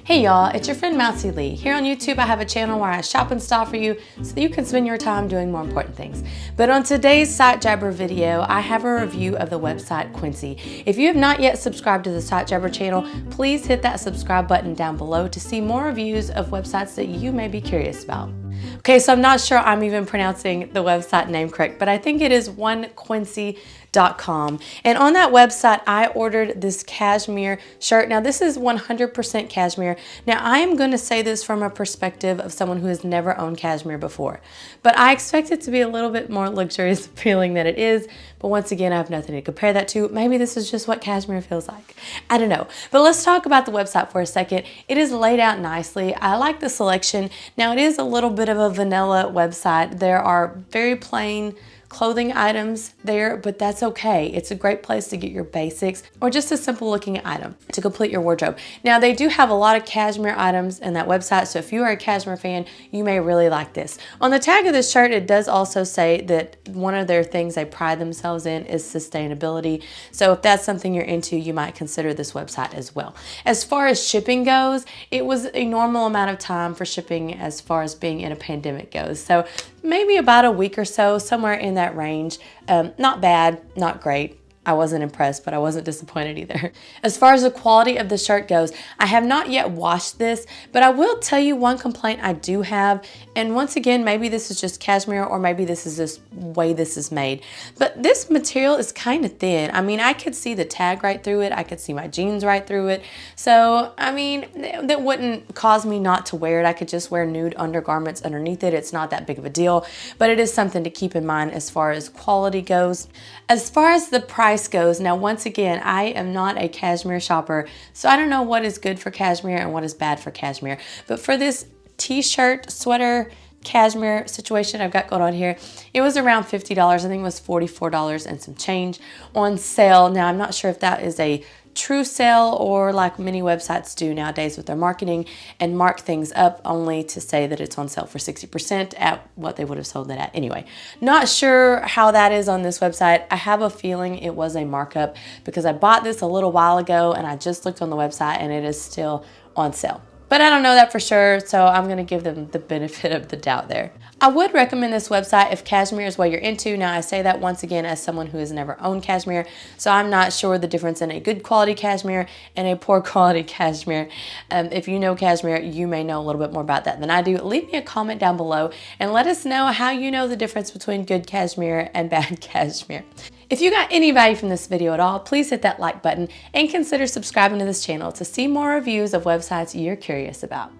Hey y'all, it's your friend Mousy Lee. Here on YouTube, I have a channel where I shop and style for you so that you can spend your time doing more important things. But on today's Site Jabber video, I have a review of the website Quince. If you have not yet subscribed to the Site Jabber channel, please hit that subscribe button down below to see more reviews of websites that you may be curious about. Okay, so I'm not sure I'm even pronouncing the website name correct, but I think it is onequincy.com. And on that website, I ordered this cashmere shirt. Now, this is 100% cashmere. Now, I am going to say this from a perspective of someone who has never owned cashmere before, but I expect it to be a little bit more luxurious feeling than it is. But once again, I have nothing to compare that to. Maybe this is just what cashmere feels like. I don't know. But let's talk about the website for a second. It is laid out nicely. I like the selection. Now, it is a little bit of a vanilla website. There are very plain clothing items there, but that's okay. It's a great place to get your basics or just a simple looking item to complete your wardrobe. Now, they do have a lot of cashmere items in that website, so if you are a cashmere fan, you may really like this. On the tag of this shirt, it does also say that one of their things they pride themselves in is sustainability. So if that's something you're into, you might consider this website as well. As far as shipping goes, it was a normal amount of time for shipping as far as being in a pandemic goes. So maybe about a week or so, somewhere in that range. Not bad, not great. I wasn't impressed, but I wasn't disappointed either. As far as the quality of the shirt goes, I have not yet washed this, but I will tell you one complaint I do have. And once again, maybe this is just cashmere or maybe this is just the way this is made. But this material is kind of thin. I mean, I could see the tag right through it. I could see my jeans right through it. So, I mean, that wouldn't cause me not to wear it. I could just wear nude undergarments underneath it. It's not that big of a deal, but it is something to keep in mind as far as quality goes. As far as the price goes, now once again, I am not a cashmere shopper, so I don't know what is good for cashmere and what is bad for cashmere. But for this t-shirt, sweater, cashmere situation I've got going on here, it was around $50. I think it was $44 and some change on sale. Now, I'm not sure if that is a true sale or like many websites do nowadays with their marketing and mark things up only to say that it's on sale for 60% at what they would have sold it at anyway. Not sure how that is on this website. I have a feeling it was a markup because I bought this a little while ago and I just looked on the website and it is still on sale. But I don't know that for sure, so I'm going to give them the benefit of the doubt there. I would recommend this website if cashmere is what you're into. Now, I say that once again as someone who has never owned cashmere, so I'm not sure the difference in a good quality cashmere and a poor quality cashmere. If you know cashmere, you may know a little bit more about that than I do. Leave me a comment down below and let us know how you know the difference between good cashmere and bad cashmere. If you got any value from this video at all, please hit that like button and consider subscribing to this channel to see more reviews of websites you're curious about.